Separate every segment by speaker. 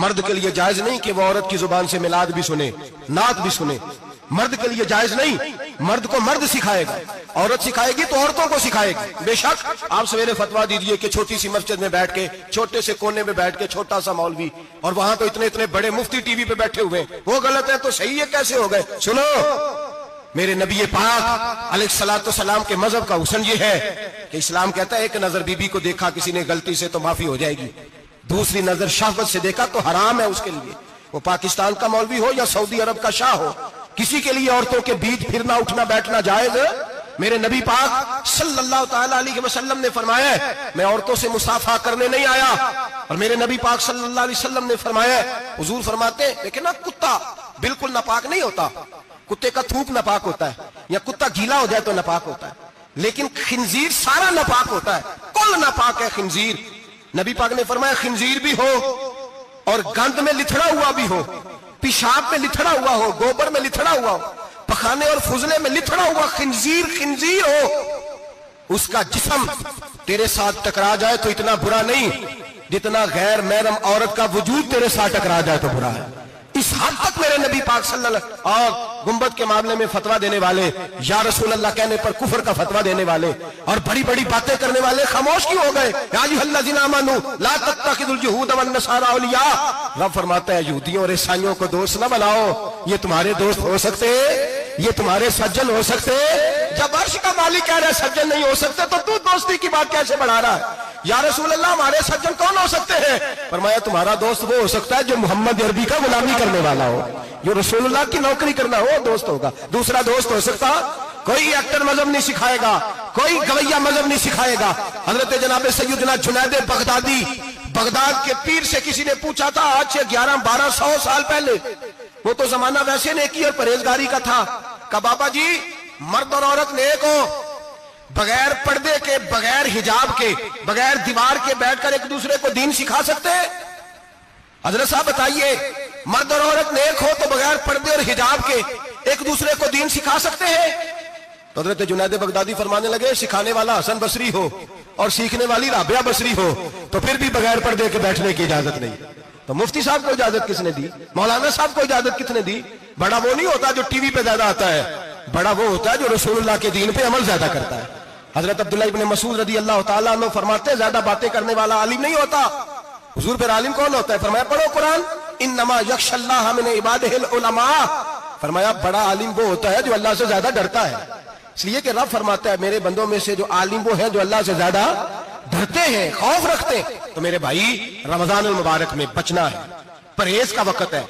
Speaker 1: مرد کے لیے جائز نہیں کہ وہ عورت کی زبان سے میلاد بھی سنے، نعت بھی سنے، مرد کے لیے جائز نہیں. مرد کو مرد سکھائے گا، عورت سکھائے گی تو عورتوں کو سکھائے گی. بے شک آپ سویرے فتویٰ دیجئے کہ چھوٹی سی مسجد میں بیٹھ کے، چھوٹے سے کونے میں بیٹھ کے چھوٹا سا مولوی، اور وہاں تو اتنے اتنے بڑے مفتی ٹی وی پہ بیٹھے ہوئے، وہ غلط ہے تو صحیح ہے کیسے ہو گئے؟ سنو، میرے نبی پاک علیہ الصلوۃ والسلام کے مذہب کا حسن یہ ہے کہ اسلام کہتا ہے ایک نظر بی بی کو دیکھا کسی نے غلطی سے تو معافی ہو جائے گی، دوسری نظر شہوت سے دیکھا تو حرام ہے اس کے لیے، وہ پاکستان کا مولوی ہو یا سعودی عرب کا شاہ ہو، کسی کے لیے عورتوں کے بیچ پھرنا اٹھنا بیٹھنا جائز ہے؟ میرے نبی پاک صلی اللہ تعالی علیہ وسلم نے فرمایا ہے میں عورتوں سے مصافحہ کرنے نہیں آیا. اور میرے نبی پاک صلی اللہ علیہ وسلم نے فرمایا ہے، حضور فرماتے ہیں لیکن نا کتا بالکل ناپاک نہیں ہوتا، کتے کا تھوک ناپاک ہوتا ہے، یا کتا گیلا ہو جائے تو ناپاک ہوتا ہے، لیکن خنزیر سارا ناپاک ہوتا ہے، کل ناپاک ہے خنزیر. نبی پاک نے فرمایا خنزیر بھی ہو اور گند میں لتھڑا ہوا بھی ہو، پیشاب میں لتھڑا ہوا ہو، گوبر میں لتھڑا ہوا ہو، پخانے اور فضلے میں لتھڑا ہوا خنزیر ہو، اس کا جسم تیرے ساتھ ٹکرا جائے تو اتنا برا نہیں جتنا غیر محرم عورت کا وجود تیرے ساتھ ٹکرا جائے تو برا ہے. اس حد تک میرے نبی پاک صلی اللہ علیہ وسلم اور گنبد کے معاملے میں فتویٰ دینے والے، یا رسول اللہ کہنے پر کفر کا فتویٰ دینے والے اور بڑی بڑی باتیں کرنے والے خاموش کیوں ہو گئے؟ یا ایھا الذین آمنوا لا تتخذوا اليہود والنصارى اولیاء. رب فرماتا ہے یہودیوں اور عیسائیوں کو دوست نہ بناؤ، یہ تمہارے دوست ہو سکتے، یہ تمہارے سجن ہو سکتے. جب عرش کا مالک کہہ رہا ہے سجن نہیں ہو سکتے تو دوستی کی بات کیسے بڑھا رہا ہے؟ یا رسول اللہ ہمارے سجن کون ہو سکتے ہیں؟ فرمایا تمہارا دوست وہ ہو سکتا ہے جو محمد عربی کا غلامی کرنے والا ہو، جو رسول اللہ کی نوکری کرنا ہو دوست ہوگا. دوسرا دوست ہو سکتا کوئی ایکٹر مذہب نہیں سکھائے گا، کوئی گویہ مذہب نہیں سکھائے گا. حضرت جناب سیدنا جنید بغدادی، بغداد کے پیر سے کسی نے پوچھا تھا آج سے 1100-1200 سال پہلے، وہ تو زمانہ ویسے نیکی اور پرہیزگاری کا تھا، کہا بابا جی مرد اور عورت نیک ہو، بغیر پردے کے، بغیر حجاب کے، بغیر دیوار کے بیٹھ کر ایک دوسرے کو دین سکھا سکتے ہیں؟ حضرت صاحب بتائیے مرد اور عورت نیک ہو تو بغیر پردے اور حجاب کے ایک دوسرے کو دین سکھا سکتے ہیں؟ تو حضرت جنید بغدادی فرمانے لگے سکھانے والا حسن بصری ہو اور سیکھنے والی رابعہ بصری ہو تو پھر بھی بغیر پردے کے بیٹھنے کی اجازت نہیں. تو مفتی صاحب کو اجازت کس نے دی؟ مولانا صاحب کو اجازت کس نے دی؟ بڑا وہ نہیں ہوتا جو ٹی وی پہ زیادہ آتا ہے، بڑا وہ ہوتا ہے جو رسول اللہ کے دین پہ عمل زیادہ کرتا ہے. حضرت عبداللہ ابن مسعود رضی اللہ تعالیٰ عنہ فرماتے ہیں زیادہ باتیں کرنے والا عالم نہیں ہوتا. حضور پھر عالم کون ہوتا ہے؟ فرمایا پڑھو قرآن، انما یخشی اللہ من عبادہ العلماء. فرمایا بڑا عالم وہ ہوتا ہے جو اللہ سے زیادہ ڈرتا ہے، اس لیے کہ رب فرماتا ہے میرے بندوں میں سے جو عالم وہ ہیں جو اللہ سے زیادہ ڈرتے ہیں، خوف رکھتے ہیں. تو میرے بھائی رمضان المبارک میں بچنا ہے، پرہیز کا وقت ہے،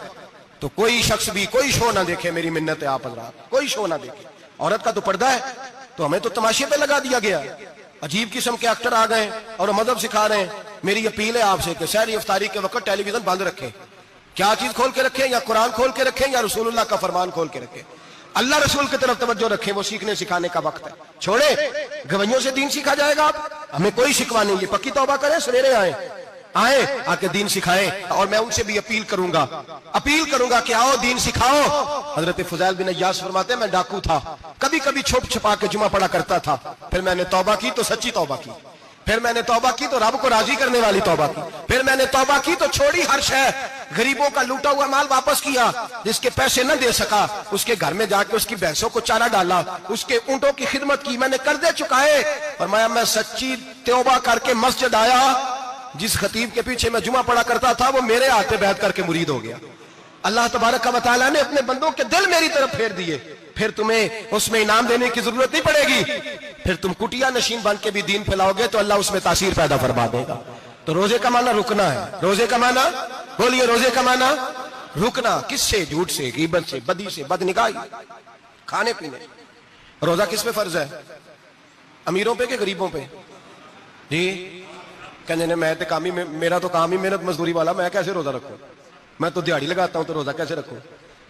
Speaker 1: تو کوئی شخص بھی کوئی شو نہ دیکھے، میری منت ہے آپ حضرات، کوئی شو نہ دیکھے. عورت کا تو پردہ ہے تو ہمیں تو تماشے پہ لگا دیا گیا، عجیب قسم کے ایکٹر آ گئے اور مذہب سکھا رہے ہیں. میری اپیل ہے آپ سے کہ سحری افطاری کے وقت ٹیلی ویژن بند رکھیں. کیا چیز کھول کے رکھیں؟ یا قرآن کھول کے رکھیں یا رسول اللہ کا فرمان کھول کے رکھیں. اللہ رسول کی طرف توجہ رکھیں، وہ سیکھنے سکھانے کا وقت ہے. چھوڑے گویوں سے دین سیکھا جائے گا، ہمیں کوئی شکوا نہیں. یہ پکی توبہ کریں، سویرے آئیں آ کے دین سکھائیں. اور میں ان سے بھی اپیل کروں گا کہ آؤ دین سکھاؤ. حضرت فضیل بن عیاض فرماتے ہیں میں ڈاکو تھا، کبھی کبھی چھپ چھپا کے جمعہ پڑھا کرتا تھا، پھر میں نے توبہ کی تو سچی توبہ کی، پھر میں نے توبہ کی تو رب کو راضی کرنے والی توبہ کی، پھر میں نے توبہ کی تو چھوڑی ہر شے، غریبوں کا لوٹا ہوا مال واپس کیا، جس کے پیسے نہ دے سکا اس کے گھر میں جا کے اس کی بھینسوں کو چارہ ڈالا، اس کے اونٹوں کی خدمت کی، میں نے قرضے چکائے. فرمایا میں سچی توبہ کر کے مسجد آیا، جس خطیب کے پیچھے میں جمعہ پڑھا کرتا تھا وہ میرے ہاتھ پہ بیعت کر کے مرید ہو گیا. اللہ تبارک و تعالیٰ نے اپنے بندوں کے دل میری طرف پھیر دیے. پھر تمہیں اس میں انعام دینے کی ضرورت نہیں پڑے گی، پھر تم کٹیا نشین بن کے بھی دین پھیلاؤ گے تو اللہ اس میں تاثیر پیدا فرما دے گا. تو روزے کا معنی رکنا ہے. روزے کا معنی بولیے، روزے کا معنی رکنا. کس سے؟ جھوٹ سے، غیبت سے، بدی سے، بدنگاہی، کھانے پینے. روزہ کس پہ فرض ہے؟ امیروں پہ کہ غریبوں پہ؟ جی کہنے میں تو کام ہی، میرا تو کام ہی محنت مزدوری والا، میں کیسے روزہ رکھوں؟ میں تو دیہڑی لگاتا ہوں تو روزہ کیسے رکھوں؟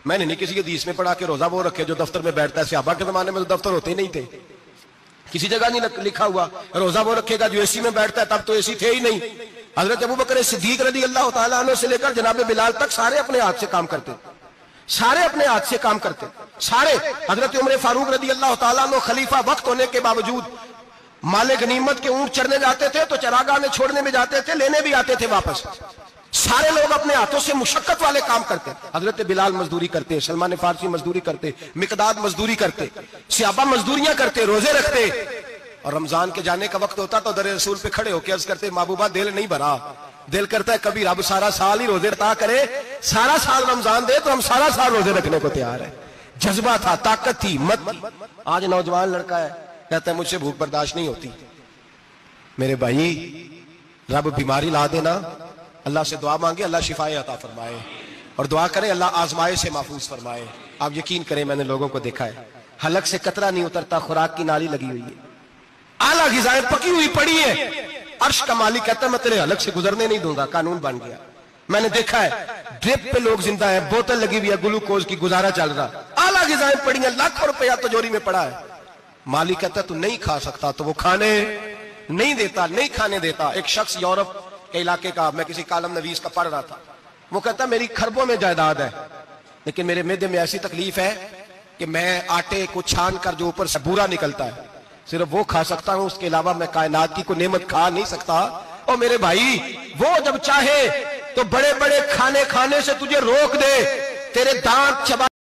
Speaker 1: میں نے نہیں کسی حدیث میں پڑھا کہ روزہ وہ رکھے جو دفتر میں بیٹھتا ہے. صحابہ کے زمانے میں تو دفتر ہوتے ہی نہیں تھے، کسی جگہ نہیں لکھا ہوا روزہ وہ رکھے گا جو اے سی میں بیٹھتا ہے، تب تو اے سی تھے ہی نہیں. حضرت ابوبکر صدیق رضی اللہ تعالیٰ عنہ سے لے کر جناب بلال تک سارے اپنے ہاتھ سے کام کرتے، سارے اپنے ہاتھ سے کام کرتے سارے. حضرت عمر فاروق رضی اللہ تعالیٰ عنہ خلیفہ وقت ہونے کے باوجود مال غنیمت کے اونٹ چرنے جاتے تھے تو چراگاہ میں چھوڑنے میں جاتے تھے، لینے بھی آتے تھے واپس. سارے لوگ اپنے ہاتھوں سے مشقت والے کام کرتے ہیں. حضرت بلال مزدوری کرتے, سلمان فارسی مزدوری کرتے, مقداد مزدوری کرتے, صحابہ مزدوریاں کرتے, روزے رکھتے, اور رمضان کے جانے کا وقت ہوتا تو در رسول پہ کھڑے ہو کے عرض کرتے محبوبہ دل نہیں بھرا, دل کرتا ہے کبھی رب سارا سال ہی روزے عطا کرے, سارا سال رمضان دے تو ہم سارا سال روزے رکھنے کو تیار ہیں. جذبہ تھا, طاقت تھی, ہمت تھی. آج نوجوان لڑکا ہے کہتا ہے مجھ سے بھوک برداشت نہیں ہوتی. میرے بھائی رب بیماری لا دینا, اللہ سے دعا مانگے اللہ شفائے عطا فرمائے, اور دعا کریں اللہ آزمائے سے محفوظ فرمائے. آپ یقین کریں میں نے لوگوں کو دیکھا ہے حلق سے قطرہ نہیں اترتا, خوراک کی نالی لگی ہوئی ہے, اعلیٰ غذائیں پکی ہوئی پڑی ہے, عرش کا مالک کہتا ہے میں تیرے حلق سے گزرنے نہیں دوں گا, قانون بن گیا. میں نے دیکھا ہے ڈرپ پہ لوگ زندہ ہیں, بوتل لگی ہوئی ہے گلوکوز کی, گزارا چل رہا, اعلیٰ غذائیں پڑی ہیں, لاکھوں روپیہ تجوری میں پڑا ہے. مالک کہتا ہے تو نہیں کھا سکتا, تو وہ کھانے نہیں دیتا, نہیں کھانے دیتا. ایک شخص یورپ کے علاقے کا, میں کسی کالم نویس کا پڑھ رہا تھا, وہ کہتا میری خربوں میں جائیداد ہے لیکن میرے معدے میں ایسی تکلیف ہے کہ میں آٹے کو چھان کر جو اوپر سے بورا نکلتا ہے صرف وہ کھا سکتا ہوں, اس کے علاوہ میں کائنات کی کوئی نعمت کھا نہیں سکتا. اور میرے بھائی وہ جب چاہے تو بڑے بڑے کھانے کھانے سے تجھے روک دے, تیرے دانت چبا